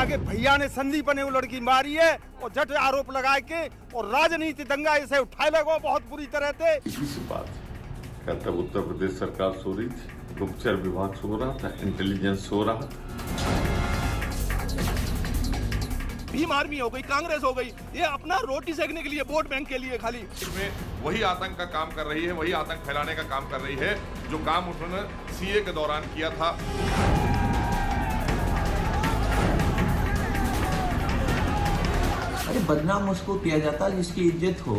आगे भैया ने संदीप ने वो लड़की मारी है और झट आरोप लगा के और राजनीति दंगा इसे उठाए लगो बहुत बुरी तरह से। इसी से बात क्या तब उत्तर प्रदेश सरकार सो रही थी, गुप्तचर विभाग सो रहा था, इंटेलिजेंस सो रहा था। भीम आर्मी हो गई, कांग्रेस हो गई, ये अपना रोटी सेकने के लिए, वोट बैंक के लिए खाली में वही आतंक का काम कर रही है, वही आतंक फैलाने का काम कर रही है जो काम उन्होंने सीए के दौरान किया था। अरे बदनाम उसको किया जाता है जिसकी इज्जत हो।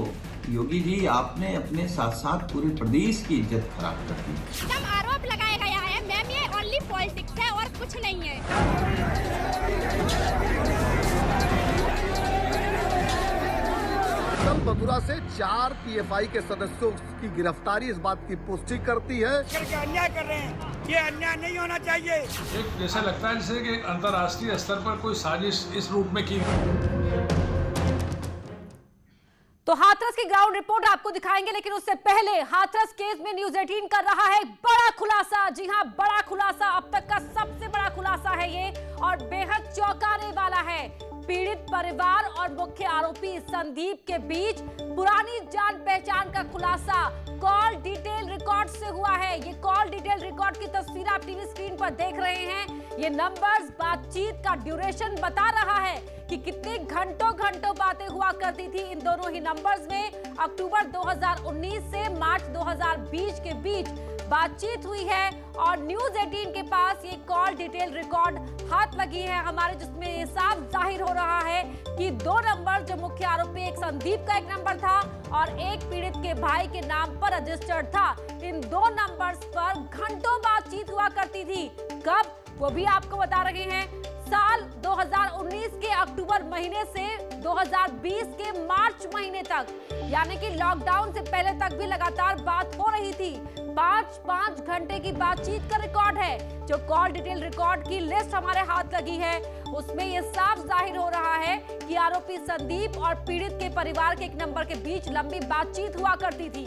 योगी जी, आपने अपने साथ साथ पूरे प्रदेश की इज्जत खराब कर दी। सब आरोप लगाया गया है, मैम ये ओनली पॉलिटिक्स है और कुछ नहीं है। कल मथुरा से 4 पीएफआई के सदस्यों की गिरफ्तारी इस बात की पुष्टि करती है करके अन्याय कर रहे हैं, ये अन्याय नहीं होना चाहिए। एक जैसा लगता है जैसे कि अंतर्राष्ट्रीय स्तर पर कोई साजिश इस रूप में की। तो हाथरस की ग्राउंड रिपोर्ट आपको दिखाएंगे, लेकिन उससे पहले हाथरस केस में न्यूज 18 कर रहा है बड़ा खुलासा। जी हां, बड़ा खुलासा, अब तक का सबसे बड़ा खुलासा है ये और बेहद चौंकाने वाला है। पीड़ित परिवार और मुख्य आरोपी संदीप के बीच पुरानी जान पहचान का खुलासा कॉल डिटेल रिकॉर्ड से हुआ है। ये कॉल डिटेल रिकॉर्ड की तस्वीर आप टीवी स्क्रीन पर देख रहे हैं। ये नंबर्स बातचीत का ड्यूरेशन बता रहा है कि कितने घंटों बातें हुआ करती थी इन दोनों ही नंबर्स में। अक्टूबर 2019 से मार्च 2020 के बीच बातचीत हुई है और न्यूज 18 के पास ये कॉल डिटेल रिकॉर्ड हाथ लगी है हमारे, जिसमें ये साफ जाहिर हो रहा है कि 2 नंबर जो मुख्य आरोपी, एक संदीप का एक नंबर था और एक पीड़ित के भाई के नाम पर रजिस्टर्ड था। इन 2 नंबर्स पर घंटों बातचीत हुआ करती थी। कब, वो भी आपको बता रहे हैं। साल 2019 के अक्टूबर महीने से 2020 के मार्च महीने तक, यानी कि लॉकडाउन से पहले तक भी लगातार बात हो रही थी। 5 घंटे की बातचीत का रिकॉर्ड है। जो कॉल डिटेल रिकॉर्ड की लिस्ट हमारे हाथ लगी है उसमें यह साफ जाहिर हो रहा है कि आरोपी संदीप और पीड़ित के परिवार के एक नंबर के बीच लंबी बातचीत हुआ करती थी।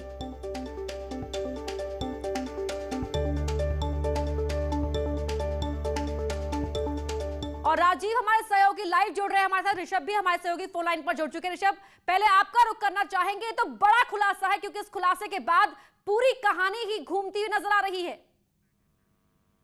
और राजीव हमारे सहयोगी लाइव जुड़ रहे हैं हमारे साथ, ऋषभ भी हमारे सहयोगी फोन लाइन पर जुड़ चुके हैं। ऋषभ, पहले आपका रुख करना चाहेंगे, तो बड़ा खुलासा है क्योंकि इस खुलासे के बाद पूरी कहानी ही घूमती हुई नजर आ रही है।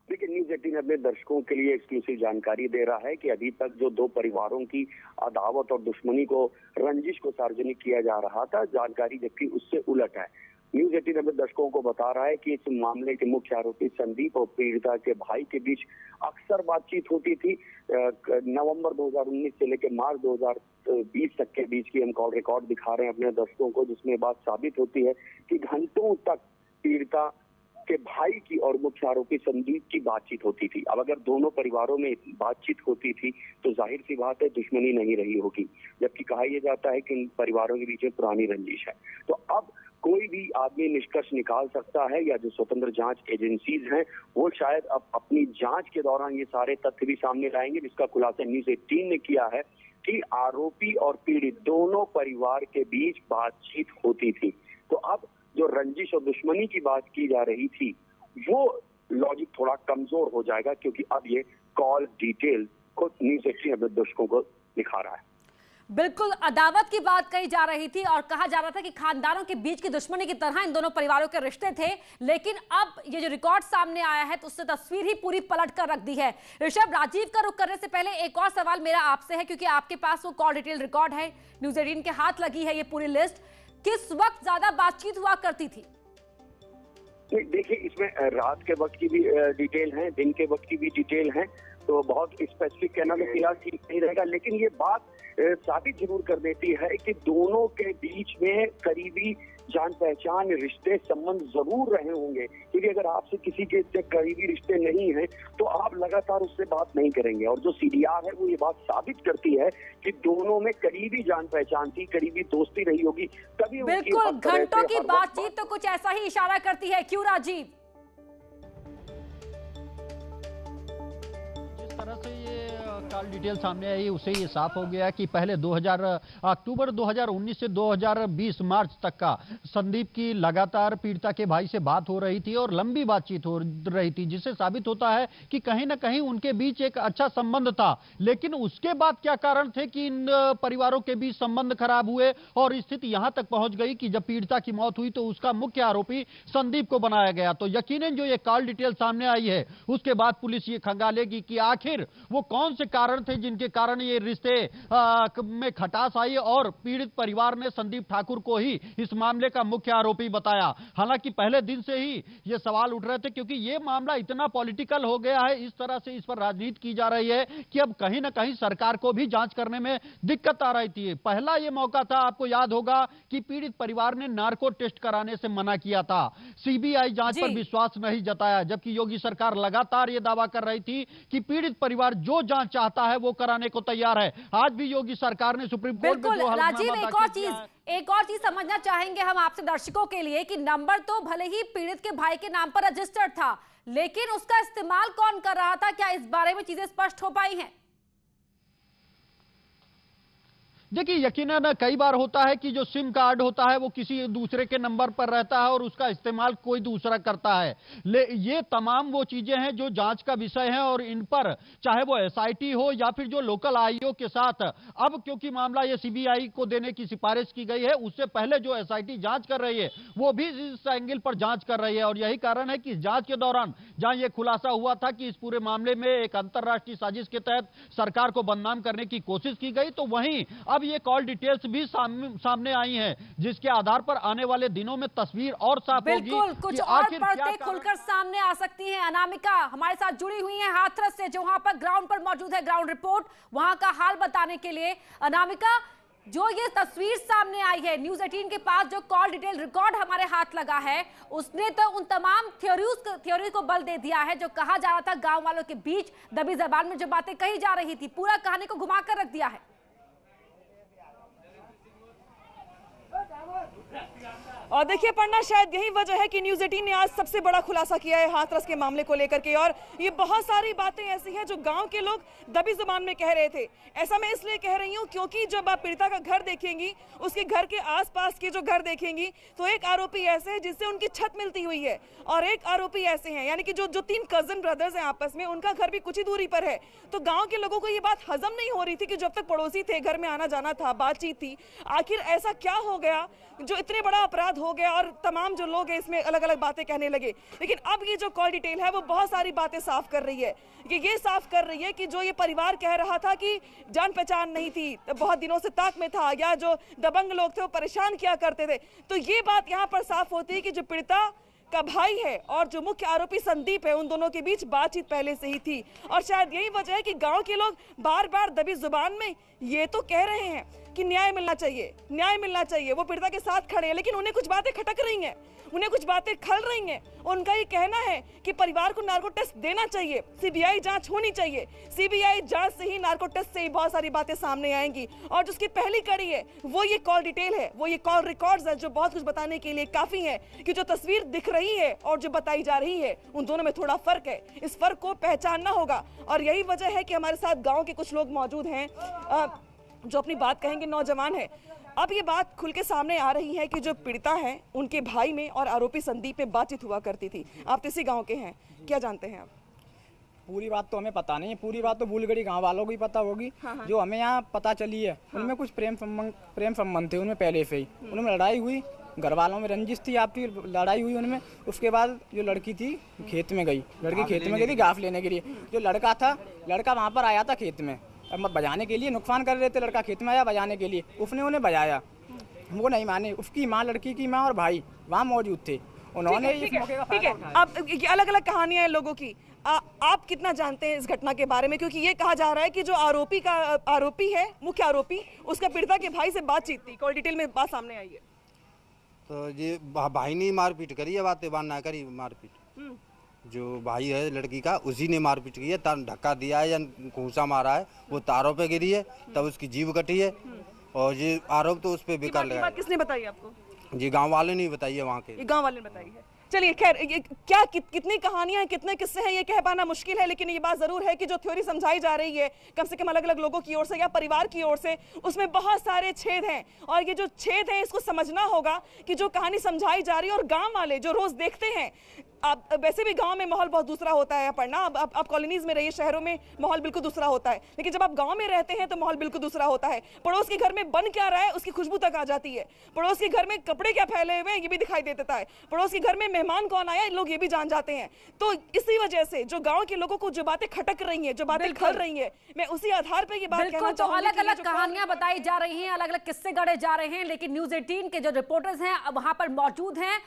देखिए, न्यूज 18 अपने दर्शकों के लिए एक्सक्लूसिव जानकारी दे रहा है कि अभी तक जो 2 परिवारों की अदावत और दुश्मनी को, रंजिश को सार्वजनिक किया जा रहा था, जानकारी जबकि उससे उलट है। न्यूज 18 अपने दर्शकों को बता रहा है कि इस मामले के मुख्य आरोपी संदीप और पीड़िता के भाई के बीच अक्सर बातचीत होती थी। नवंबर 2019 से लेकर मार्च 2020 तक के बीच की हम कॉल रिकॉर्ड दिखा रहे हैं अपने दर्शकों को, जिसमें बात साबित होती है कि घंटों तक पीड़िता के भाई की और मुख्य आरोपी संदीप की बातचीत होती थी। अब अगर दोनों परिवारों में बातचीत होती थी तो जाहिर सी बात है दुश्मनी नहीं रही होगी, जबकि कहा यह जाता है कि इन परिवारों के बीच में पुरानी रंजिश है। तो अब कोई भी आदमी निष्कर्ष निकाल सकता है या जो स्वतंत्र जांच एजेंसीज हैं वो शायद अब अपनी जांच के दौरान ये सारे तथ्य भी सामने लाएंगे, जिसका खुलासा न्यूज 18 ने किया है कि आरोपी और पीड़ित दोनों परिवार के बीच बातचीत होती थी। तो अब जो रंजिश और दुश्मनी की बात की जा रही थी वो लॉजिक थोड़ा कमजोर हो जाएगा, क्योंकि अब ये कॉल डिटेल को न्यूज 18 अपने दर्शकों को दिखा रहा है। बिल्कुल अदावत की बात कही जा रही थी और कहा जा रहा था कि खानदानों के बीच की दुश्मनी की तरह इन दोनों परिवारों के रिश्ते थे, लेकिन अब ये जो रिकॉर्ड सामने आया है तो उससे तस्वीर ही पूरी पलट कर रख दी है। ऋषभ, राजीव का रुख करने से पहले एक और सवाल मेरा आपसे है, क्योंकि आपके पास वो कॉल डिटेल रिकॉर्ड है, न्यूज 18 के हाथ लगी है ये पूरी लिस्ट। किस वक्त ज्यादा बातचीत हुआ करती थी? देखिए, इसमें रात के वक्त की भी डिटेल है, दिन के वक्त की भी डिटेल है, तो बहुत स्पेसिफिक कहना तो फिलहाल ठीक नहीं रहेगा, लेकिन ये बात साबित जरूर कर देती है कि दोनों के बीच में करीबी जान पहचान रिश्ते संबंध जरूर रहे होंगे, क्योंकि अगर आपसे किसी के इतने करीबी रिश्ते नहीं हैं तो आप लगातार उससे बात नहीं करेंगे। और जो सीडीआर है वो ये बात साबित करती है कि दोनों में करीबी जान पहचान थी, करीबी दोस्ती रही होगी, तभी बिल्कुल घंटों की बातचीत तो कुछ ऐसा ही इशारा करती है। क्यों राजीव? जिस तरह से ये कॉल डिटेल सामने आई उससे ये साफ हो गया कि पहले अक्टूबर 2019 से 2020 मार्च तक का संदीप की लगातार पीड़िता के भाई से बात हो रही थी और लंबी बातचीत हो रही थी, जिससे साबित होता है कि कहीं ना कहीं उनके बीच एक अच्छा संबंध था। लेकिन उसके बाद क्या कारण थे कि इन परिवारों के बीच संबंध खराब हुए और स्थिति यहां तक पहुंच गई कि जब पीड़िता की मौत हुई तो उसका मुख्य आरोपी संदीप को बनाया गया। तो यकीनन जो ये कॉल डिटेल सामने आई है उसके बाद पुलिस ये खंगालेगी कि आखिर वो कौन से कारण थे जिनके कारण ये रिश्ते में खटास आई और पीड़ित परिवार ने संदीप ठाकुर को ही इस मामले का मुख्य आरोपी बताया। हालांकि पहले दिन से ही ये सवाल उठ रहे थे क्योंकि ये मामला इतना पॉलिटिकल हो गया है, इस तरह से इस पर राजनीति की जा रही है कि अब कहीं ना कहीं सरकार को भी जांच करने में दिक्कत आ रही थी। पहला ये मौका था, आपको याद होगा कि पीड़ित परिवार ने नार्को टेस्ट कराने से मना किया था, सीबीआई जांच पर विश्वास नहीं जताया, जबकि योगी सरकार लगातार ये दावा कर रही थी कि पीड़ित परिवार जो जांच चाहता है वो कराने को तैयार है। आज भी योगी सरकार ने सुप्रीम कोर्ट में जो राजीव, एक और चीज समझना चाहेंगे हम आपसे दर्शकों के लिए कि नंबर तो भले ही पीड़ित के भाई के नाम पर रजिस्टर्ड था, लेकिन उसका इस्तेमाल कौन कर रहा था, क्या इस बारे में चीजें स्पष्ट हो पाई हैं? देखिए, यकीनन कई बार होता है कि जो सिम कार्ड होता है वो किसी दूसरे के नंबर पर रहता है और उसका इस्तेमाल कोई दूसरा करता है। ये तमाम वो चीजें हैं जो जांच का विषय है और इन पर चाहे वो एसआईटी हो या फिर जो लोकल आईओ के साथ, अब क्योंकि मामला ये सीबीआई को देने की सिफारिश की गई है, उससे पहले जो एसआईटी जांच कर रही है वो भी इस एंगल पर जांच कर रही है। और यही कारण है कि जांच के दौरान जहां ये खुलासा हुआ था कि इस पूरे मामले में एक अंतरराष्ट्रीय साजिश के तहत सरकार को बदनाम करने की कोशिश की गई, तो वहीं अब ये कॉल डिटेल्स भी सामने आई हैं, जिसके आधार पर आने वाले दिनों में तस्वीर और साफ होगी। बिल्कुल, कुछ और परतें खुलकर सामने आ सकती हैं। अनामिका हमारे साथ जुड़ी हुई हैं हाथरस से, जो वहां पर ग्राउंड पर मौजूद है, ग्राउंड रिपोर्ट वहां का हाल बताने के लिए। अनामिका, जो ये तस्वीर सामने आई है, न्यूज़ 18 के पास जो कॉल डिटेल रिकॉर्ड हमारे हाथ लगा है, उसने तो उन तमाम थ्योरी को बल दे दिया है जो कहा जा रहा था गांव वालों के बीच, दबी जबान में जो बातें कही जा रही थी, पूरा कहानी को घुमा कर रख दिया है। और देखिए पढ़ना, शायद यही वजह है कि न्यूज़ 18 ने आज सबसे बड़ा खुलासा किया है हाथरस के मामले को लेकर के। और ये बहुत सारी बातें ऐसी हैं जो गांव के लोग दबी जुबान में कह रहे थे। ऐसा मैं इसलिए कह रही हूं क्योंकि जब आप पीड़िता का घर देखेंगी, उसके घर के आसपास के जो घर देखेंगी, तो एक आरोपी ऐसे है जिससे उनकी छत मिलती हुई है और एक आरोपी ऐसे हैं, यानी कि जो तीन कजन ब्रदर्स हैं आपस में, उनका घर भी कुछ ही दूरी पर है। तो गाँव के लोगों को ये बात हजम नहीं हो रही थी कि जब तक पड़ोसी थे, घर में आना जाना था, बातचीत थी, आखिर ऐसा क्या हो गया जो इतने बड़ा अपराध हो गया और तमाम जो लोग हैं इसमें अलग अलग बातें कहने लगे। लेकिन अब ये जो कॉल डिटेल है वो बहुत सारी बातें साफ कर रही है कि ये साफ कर रही है कि जो ये परिवार कह रहा था कि जान पहचान नहीं थी, बहुत दिनों से ताक में था, या जो दबंग लोग थे वो परेशान किया करते थे, तो ये बात यहाँ पर साफ होती है कि जो पीड़िता का भाई है और जो मुख्य आरोपी संदीप है, उन दोनों के बीच बातचीत पहले से ही थी। और शायद यही वजह है कि गांव के लोग बार बार दबी जुबान में ये तो कह रहे हैं कि न्याय मिलना चाहिए, न्याय मिलना चाहिए। वो पीड़िता के साथ खड़े हैं, लेकिन उन्हें कुछ बातें खटक रही हैं, उन्हें कुछ बातें खल रही हैं। उनका ये कहना है कि परिवार को नार्को टेस्ट देना चाहिए, सीबीआई जांच होनी चाहिए, सीबीआई जांच से ही, नार्को टेस्ट से ही बहुत सारी बातें सामने आएंगी। और जिसकी पहली कड़ी है वो ये कॉल डिटेल है, वो ये कॉल रिकॉर्ड्स है, जो बहुत कुछ बताने के लिए काफी है कि जो तस्वीर दिख रही है और जो बताई जा रही है उन दोनों में थोड़ा फर्क है। इस फर्क को पहचानना होगा और यही वजह है कि हमारे साथ गाँव के कुछ लोग मौजूद हैं जो अपनी बात कहेंगे, नौजवान है। अब ये बात खुल के सामने आ रही है कि जो पीड़िता है उनके भाई में और आरोपी संदीप में बातचीत हुआ करती थी। आप इसी गांव के हैं, क्या जानते हैं आप? पूरी बात तो हमें पता नहीं है, पूरी बात तो बुलगड़ी गांव वालों को ही पता होगी। हाँ। जो हमें यहाँ पता चली है उनमें कुछ प्रेम संबंध थे उनमें पहले से ही, उनमें लड़ाई हुई, घर वालों में रंजिश थी, आपकी लड़ाई हुई उनमें। उसके बाद जो लड़की थी खेत में गई, लड़की खेत में गई थी घास लेने के लिए। जो लड़का था, लड़का वहाँ पर आया था खेत में, अब बजाने के लिए नुकसान कर रहे थे, लड़का खेत में आया बजाने के लिए, उसने उन्हें बजाया, वो नहीं माने। उसकी माँ, लड़की की माँ और भाई वहाँ मौजूद थे, उन्होंने इस मौके का फायदा उठाया। अब अलग अलग कहानियां हैं लोगों की, आप कितना जानते हैं इस घटना के बारे में? क्योंकि ये कहा जा रहा है कि जो आरोपी है, मुख्य आरोपी, उसका पीड़िता के भाई से बातचीत थी, कॉल डिटेल में बात सामने आई है। तो ये भाई ने मारपीट करी है, बातें बात ना करी, मारपीट जो भाई है लड़की का उसी ने मारपीट की है, धक्का दिया है या घूंसा मारा है, वो तारों पे गिरी है, तब उसकी जीभ कटी है। और ये आरोप तो उस पर बेकार लगा। किसने बताई आपको? जी गांव वाले ने बताई है, वहाँ के गांव वाले ने बताई है। चलिए खैर, कितनी कहानियां हैं, कितने किस्से हैं, ये कह पाना मुश्किल है, लेकिन ये बात जरूर है कि जो थ्योरी समझाई जा रही है कम से कम अलग अलग लोगों की ओर से या परिवार की ओर से, उसमें बहुत सारे छेद हैं। और ये जो छेद हैं इसको समझना होगा कि जो कहानी समझाई जा रही है और गांव वाले जो रोज देखते हैं, अब वैसे भी गांव में माहौल बहुत दूसरा होता है पढ़ना, अब कॉलोनीज में रहिए, शहरों में माहौल बिल्कुल दूसरा होता है, लेकिन जब आप गांव में रहते हैं तो माहौल बिल्कुल दूसरा होता है। पड़ोस के घर में बन क्या रहा है उसकी खुशबू तक आ जाती है, पड़ोस के घर में कपड़े क्या फैले हुए हैं ये भी दिखाई देता है, पड़ोस के घर में मेहमान कौन आया लोग ये भी जान जाते हैं। तो इसी वजह से जो गाँव के लोगों को जो बातें खटक रही है, जो बातें खल रही है, मैं उसी आधार पर ये बात कहना चाहूंगी। अलग अलग कहानियां बताई जा रही हैं, अलग अलग किस्से गढ़े जा रहे हैं, लेकिन न्यूज़ 18 के जो रिपोर्टर्स हैं वहां पर मौजूद हैं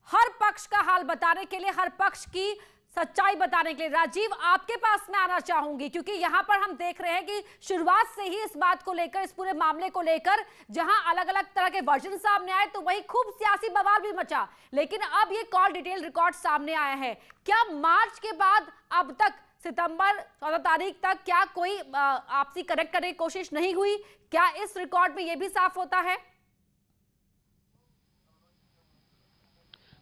हर पक्ष का हाल बताने के लिए, हर पक्ष की सच्चाई बताने के लिए। राजीव, आपके पास मैं आना चाहूंगी, क्योंकि यहां पर हम देख रहे हैं कि शुरुआत से ही इस बात को लेकर, इस पूरे मामले को लेकर जहां अलग अलग तरह के वर्जन सामने आए तो वही खूब सियासी बवाल भी मचा, लेकिन अब ये कॉल डिटेल रिकॉर्ड सामने आया है। क्या मार्च के बाद अब तक सितंबर 14 तारीख तक क्या कोई आपसी कनेक्ट करने की कोशिश नहीं हुई? क्या इस रिकॉर्ड में यह भी साफ होता है?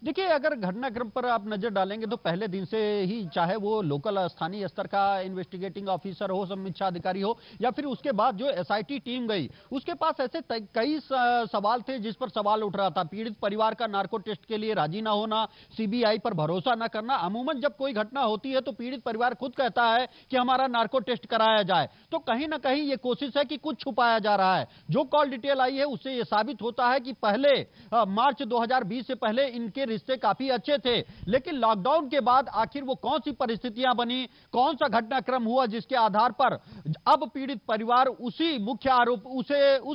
देखिए, अगर घटनाक्रम पर आप नजर डालेंगे तो पहले दिन से ही, चाहे वो लोकल स्थानीय स्तर का इन्वेस्टिगेटिंग ऑफिसर हो, समीक्षा अधिकारी हो, या फिर उसके बाद जो एसआईटी टीम गई, उसके पास ऐसे कई सवाल थे जिस पर सवाल उठ रहा था। पीड़ित परिवार का नार्को टेस्ट के लिए राजी ना होना, सीबीआई पर भरोसा न करना। अमूमन जब कोई घटना होती है तो पीड़ित परिवार खुद कहता है कि हमारा नार्को टेस्ट कराया जाए, तो कहीं ना कहीं ये कोशिश है कि कुछ छुपाया जा रहा है। जो कॉल डिटेल आई है उससे यह साबित होता है कि पहले मार्च 2020 से पहले इनके रिश्ते काफी अच्छे थे, लेकिन लॉकडाउन के बाद आखिर वो कौन सी परिस्थितियां बनी, कौन सा घटनाक्रम हुआ जिसके आधार पर अब पीड़ित परिवार उस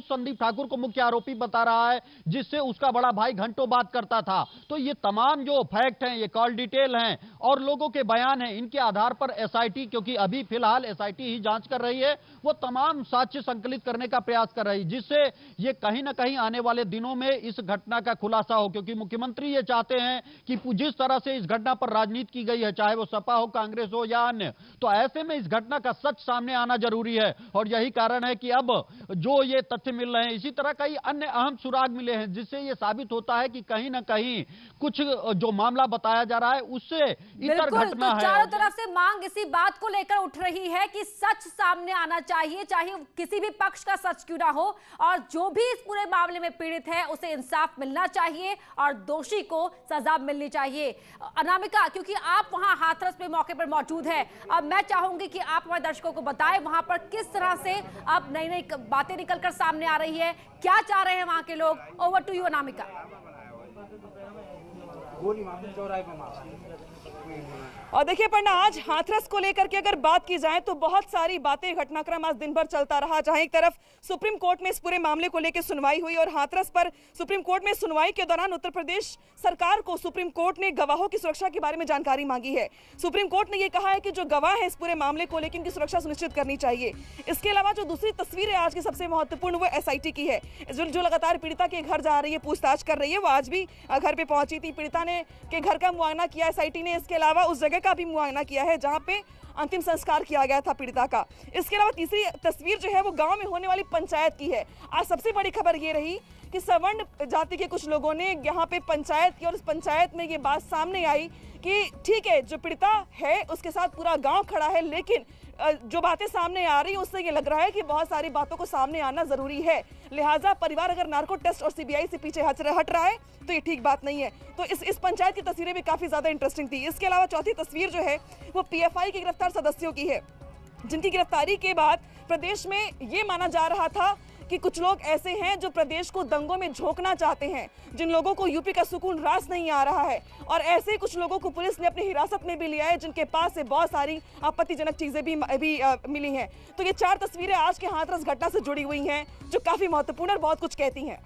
संदीप ठाकुर को मुख्य आरोपी बता रहा है जिससे उसका बड़ा भाई घंटों बात करता था। तो ये तमाम जो फैक्ट हैं, ये कॉल डिटेल हैं और लोगों के बयान हैं, इनके आधार पर एसआईटी, क्योंकि अभी फिलहाल एसआईटी ही जांच कर रही है, वो तमाम साक्ष्य संकलित करने का प्रयास कर रही है, जिससे ये कहीं ना कहीं आने वाले दिनों में इस घटना का खुलासा हो। क्योंकि मुख्यमंत्री ये चाहते हैं कि जिस तरह से इस घटना पर राजनीति की गई है, चाहे वो सपा हो, कांग्रेस हो या अन्य, तो ऐसे में इस घटना का सच सामने आना जरूरी है। और यही कारण है कि अब जो ये तथ्य मिल रहे हैं, इसी तरह कई अन्य अहम सुराग मिले हैं, जिससे ये साबित होता है कि कहीं ना कहीं कुछ जो मामला बताया जा रहा है उससे इतर घटना है। चारों तरफ से मांग इसी बात को लेकर उठ रही है कि सच सामने आना चाहिए, चाहे किसी भी पक्ष का सच क्यों ना हो, और जो भी इस पूरे मामले में पीड़ित है उसे इंसाफ मिलना चाहिए और दोषी को सजा मिलनी चाहिए। अनामिका, क्योंकि आप वहां हाथरस पे मौके पर मौजूद है, अब मैं चाहूंगी कि आप हमारे दर्शकों को बताएं वहां पर किस तरह से अब नई नई बातें निकलकर सामने आ रही है, क्या चाह रहे हैं वहां के लोग। Over to you Anamika. और देखिए पन्ना, आज हाथरस को लेकर के अगर बात की जाए तो बहुत सारी बातें, घटनाक्रम आज दिन भर चलता रहा। जहां एक तरफ सुप्रीम कोर्ट में इस पूरे मामले को लेकर सुनवाई हुई और हाथरस पर सुप्रीम कोर्ट में सुनवाई के दौरान उत्तर प्रदेश सरकार को सुप्रीम कोर्ट ने गवाहों की सुरक्षा के बारे में जानकारी मांगी है। सुप्रीम कोर्ट ने यह कहा है कि जो गवाह है इस पूरे मामले को लेकर इनकी सुरक्षा सुनिश्चित करनी चाहिए। इसके अलावा जो दूसरी तस्वीर है आज की सबसे महत्वपूर्ण, वो एसआईटी की है, जो लगातार पीड़िता के घर जा रही है, पूछताछ कर रही है। वो आज भी घर पे पहुंची थी, पीड़िता ने के घर का मुआयना किया एसआईटी ने। इसके अलावा उस जगह का भी मुआयना किया है जहां पे अंतिम संस्कार किया गया था पीड़िता का। इसके अलावा तीसरी तस्वीर जो है वो गांव में होने वाली पंचायत की है। आज सबसे बड़ी खबर ये रही कि सवर्ण जाति के कुछ लोगों ने यहाँ पे पंचायत की और उस पंचायत में ये बात सामने आई कि ठीक है, जो पीड़िता है उसके साथ पूरा गांव खड़ा है, लेकिन जो बातें सामने आ रही है उससे ये लग रहा है कि बहुत सारी बातों को सामने आना जरूरी है। लिहाजा परिवार अगर नार्को टेस्ट और सीबीआई से पीछे हट रहा है तो ये ठीक बात नहीं है। तो इस पंचायत की तस्वीरें भी काफी ज्यादा इंटरेस्टिंग थी। इसके अलावा चौथी तस्वीर जो है वो पीएफआई के गिरफ्तार सदस्यों की है, जिनकी गिरफ्तारी के बाद प्रदेश में ये माना जा रहा था कि कुछ लोग ऐसे हैं जो प्रदेश को दंगों में झोंकना चाहते हैं, जिन लोगों को यूपी का सुकून रास नहीं आ रहा है, और ऐसे कुछ लोगों को पुलिस ने अपनी हिरासत में भी लिया है, जिनके पास से बहुत सारी आपत्तिजनक चीजें भी मिली हैं। तो ये 4 तस्वीरें आज के हाथरस घटना से जुड़ी हुई हैं, जो काफी महत्वपूर्ण और बहुत कुछ कहती हैं।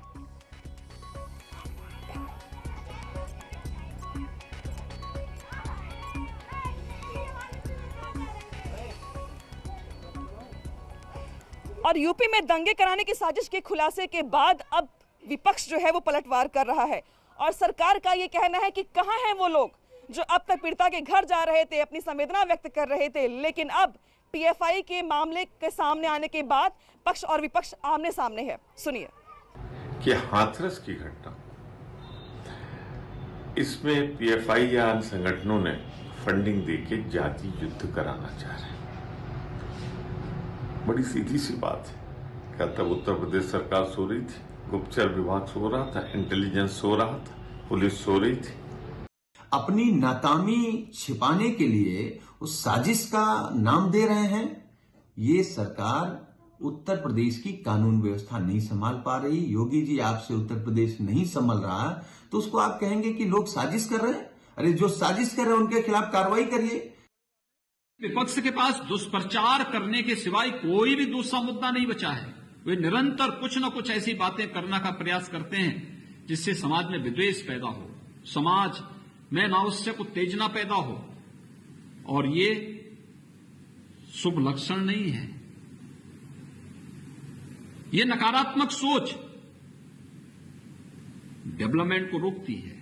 और यूपी में दंगे कराने की साजिश के खुलासे के बाद अब विपक्ष जो है वो पलटवार कर रहा है और सरकार का ये कहना है कि कहां हैं वो लोग जो अब तक पीड़िता के घर जा रहे थे, अपनी संवेदना व्यक्त कर रहे थे, लेकिन अब पीएफआई के मामले के सामने आने के बाद पक्ष और विपक्ष आमने सामने है। सुनिए कि हाथरस की घटना इसमें पीएफआई या अन्य संगठनों ने फंडिंग देके जाति युद्ध कराना चाह रहे हैं। बड़ी सीधी सी बात है। क्या तब उत्तर प्रदेश सरकार सो रही थी, गुप्तचर विभाग सो रहा था, इंटेलिजेंस सो रहा था, पुलिस सो रही थी? अपनी नाकामी छिपाने के लिए उस साजिश का नाम दे रहे हैं। ये सरकार उत्तर प्रदेश की कानून व्यवस्था नहीं संभाल पा रही। योगी जी, आपसे उत्तर प्रदेश नहीं संभल रहा तो उसको आप कहेंगे कि लोग साजिश कर रहे हैं? अरे जो साजिश कर रहे हैं उनके खिलाफ कार्रवाई करिए। विपक्ष के पास दुष्प्रचार करने के सिवाय कोई भी दूसरा मुद्दा नहीं बचा है। वे निरंतर कुछ न कुछ ऐसी बातें करने का प्रयास करते हैं जिससे समाज में विद्वेष पैदा हो, समाज में अनावश्यक उत्तेजना पैदा हो, और ये शुभ लक्षण नहीं है। ये नकारात्मक सोच डेवलपमेंट को रोकती है,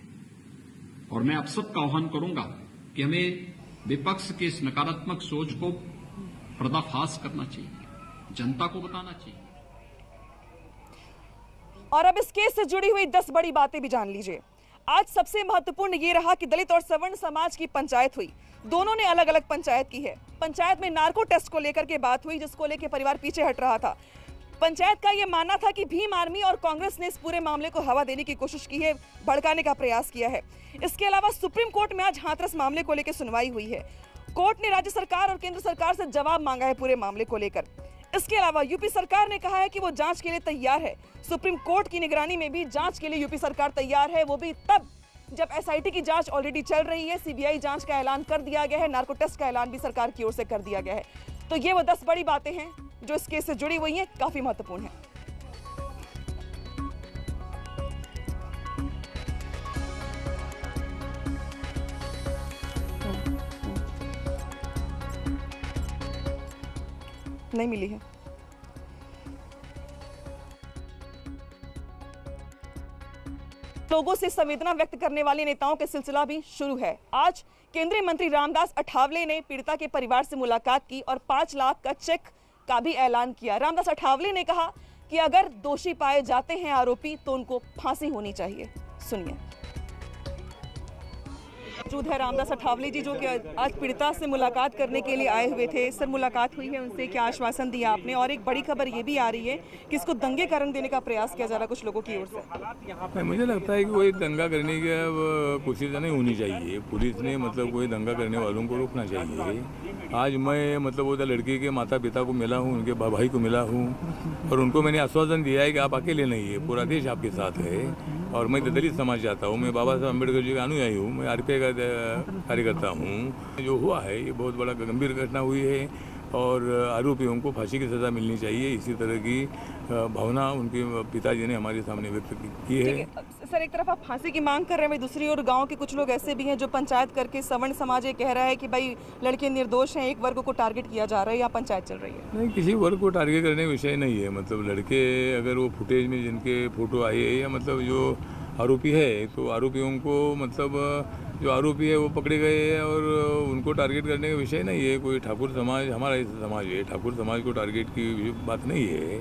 और मैं आप सबका आह्वान करूंगा कि हमें विपक्ष के इस नकारात्मक सोच को पर्दाफाश करना चाहिए, जनता को बताना चाहिए। और अब इस केस से जुड़ी हुई 10 बड़ी बातें भी जान लीजिए। आज सबसे महत्वपूर्ण ये रहा कि दलित और सवर्ण समाज की पंचायत हुई। दोनों ने अलग अलग पंचायत की है। पंचायत में नार्को टेस्ट को लेकर के बात हुई, जिसको लेकर परिवार पीछे हट रहा था। पंचायत का यह मानना था कि भीम आर्मी और कांग्रेस ने इस पूरे मामले को हवा देने की कोशिश की है, भड़काने का प्रयास किया है। इसके अलावा सुप्रीम कोर्ट में आज हाथरस मामले को लेकर सुनवाई हुई है। कोर्ट ने राज्य सरकार और केंद्र सरकार से जवाब मांगा है पूरे मामले को लेकर। इसके अलावा यूपी सरकार ने कहा है कि वो जांच के लिए तैयार है। सुप्रीम कोर्ट की निगरानी में भी जांच के लिए यूपी सरकार तैयार है, वो भी तब जब एसआईटी की जांच ऑलरेडी चल रही है। सीबीआई जांच का ऐलान कर दिया गया है, नार्को टेस्ट का ऐलान भी सरकार की ओर से कर दिया गया है। तो ये वो 10 बड़ी बातें हैं जो इस केस से जुड़ी हुई हैं, काफी महत्वपूर्ण है। नहीं मिली है। लोगों से संवेदना व्यक्त करने वाले नेताओं का सिलसिला भी शुरू है। आज केंद्रीय मंत्री रामदास अठावले ने पीड़िता के परिवार से मुलाकात की और 5 लाख का चेक का भी ऐलान किया। रामदास अठावले ने कहा कि अगर दोषी पाए जाते हैं आरोपी तो उनको फांसी होनी चाहिए। सुनिए। मौजूद है रामदास अठावले जी, जो कि आज पीड़िता से मुलाकात करने के लिए आए हुए थे। सर, मुलाकात हुई है उनसे, क्या आश्वासन दिया आपने? और एक बड़ी खबर ये भी आ रही है कि इसको दंगे का रंग देने का प्रयास किया जा रहा है कुछ लोगों की ओर से। मुझे लगता है कि कोई दंगा करने की कोशिश नहीं होनी चाहिए। पुलिस ने कोई दंगा करने वालों को रोकना चाहिए। आज मैं वो लड़की के माता पिता को मिला हूँ, उनके भाई को मिला हूँ, और उनको मैंने आश्वासन दिया है कि आप अकेले नहीं है, पूरा देश आपके साथ है। और मैं दलित समाज चाहता हूँ, मैं बाबा साहब अम्बेडकर जी का अनुयायी हूँ, मैं आरपीआई का कार्यकर्ता हूँ। जो हुआ है ये बहुत बड़ा गंभीर घटना हुई है और आरोपियों को फांसी की सज़ा मिलनी चाहिए। इसी तरह की भावना उनके पिताजी ने हमारे सामने व्यक्त की है। सर, एक तरफ आप फांसी की मांग कर रहे हैं, दूसरी ओर गांव के कुछ लोग ऐसे भी हैं जो पंचायत करके सवर्ण समाज ये कह रहा है कि भाई लड़के निर्दोष हैं, एक वर्ग को टारगेट किया जा रहा है या पंचायत चल रही है। नहीं, किसी वर्ग को टारगेट करने का विषय नहीं है। लड़के अगर वो फुटेज में जिनके फोटो आए है या जो आरोपी है, तो आरोपियों को जो आरोपी है वो पकड़े गए हैं और उनको टारगेट करने का विषय नहीं है। कोई ठाकुर समाज, हमारा ऐसा समाज है, ठाकुर समाज को टारगेट की बात नहीं है।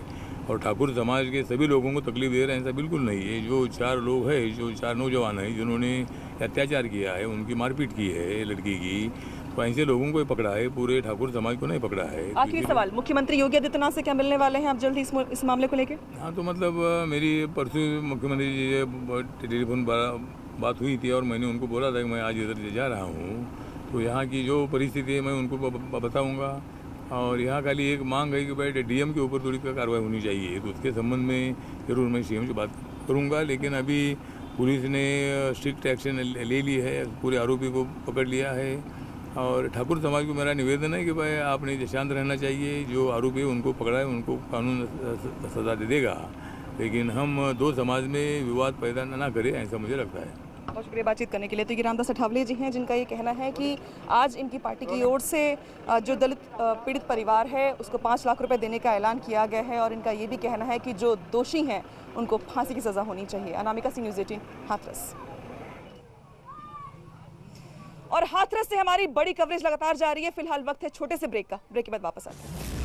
और ठाकुर समाज के सभी लोगों को तकलीफ दे रहे हैं, ऐसा बिल्कुल नहीं है। जो 4 लोग हैं, जो 4 नौजवान हैं जिन्होंने अत्याचार किया है, उनकी मारपीट की है लड़की की, तो ऐसे लोगों को पकड़ा है, पूरे ठाकुर समाज को नहीं पकड़ा है। आखिरी सवाल, मुख्यमंत्री योगी आदित्यनाथ से क्या मिलने वाले हैं आप जल्द इस मामले को लेकर? हाँ, तो मेरी परसों मुख्यमंत्री जी से टेलीफोन बात हुई थी और मैंने उनको बोला था कि मैं आज इधर जा रहा हूँ, तो यहाँ की जो परिस्थिति है मैं उनको बताऊँगा। और यहाँ खाली एक मांग है कि भाई डीएम के ऊपर थोड़ी कार्रवाई होनी चाहिए, तो उसके संबंध में जरूर मैं सीएम से बात करूँगा। लेकिन अभी पुलिस ने स्ट्रिक्ट एक्शन ले ली है, पूरे आरोपी को पकड़ लिया है। और ठाकुर समाज को मेरा निवेदन है कि भाई आपने शांत रहना चाहिए। जो आरोपी है उनको पकड़ा है, उनको कानून सजा दे देगा, लेकिन हम 2 समाज में विवाद पैदा ना करें, ऐसा मुझे लगता है। बहुत शुक्रिया बातचीत करने के लिए। तो ये रामदास अठावले जी हैं, जिनका ये कहना है कि आज इनकी पार्टी की ओर से जो दलित पीड़ित परिवार है उसको 5 लाख रुपए देने का ऐलान किया गया है। और इनका ये भी कहना है कि जो दोषी हैं उनको फांसी की सज़ा होनी चाहिए। अनामिका सिंह, न्यूज़ 18, हाथरस। और हाथरस से हमारी बड़ी कवरेज लगातार जारी है। फिलहाल वक्त है छोटे से ब्रेक का। ब्रेक के बाद वापस आते हैं।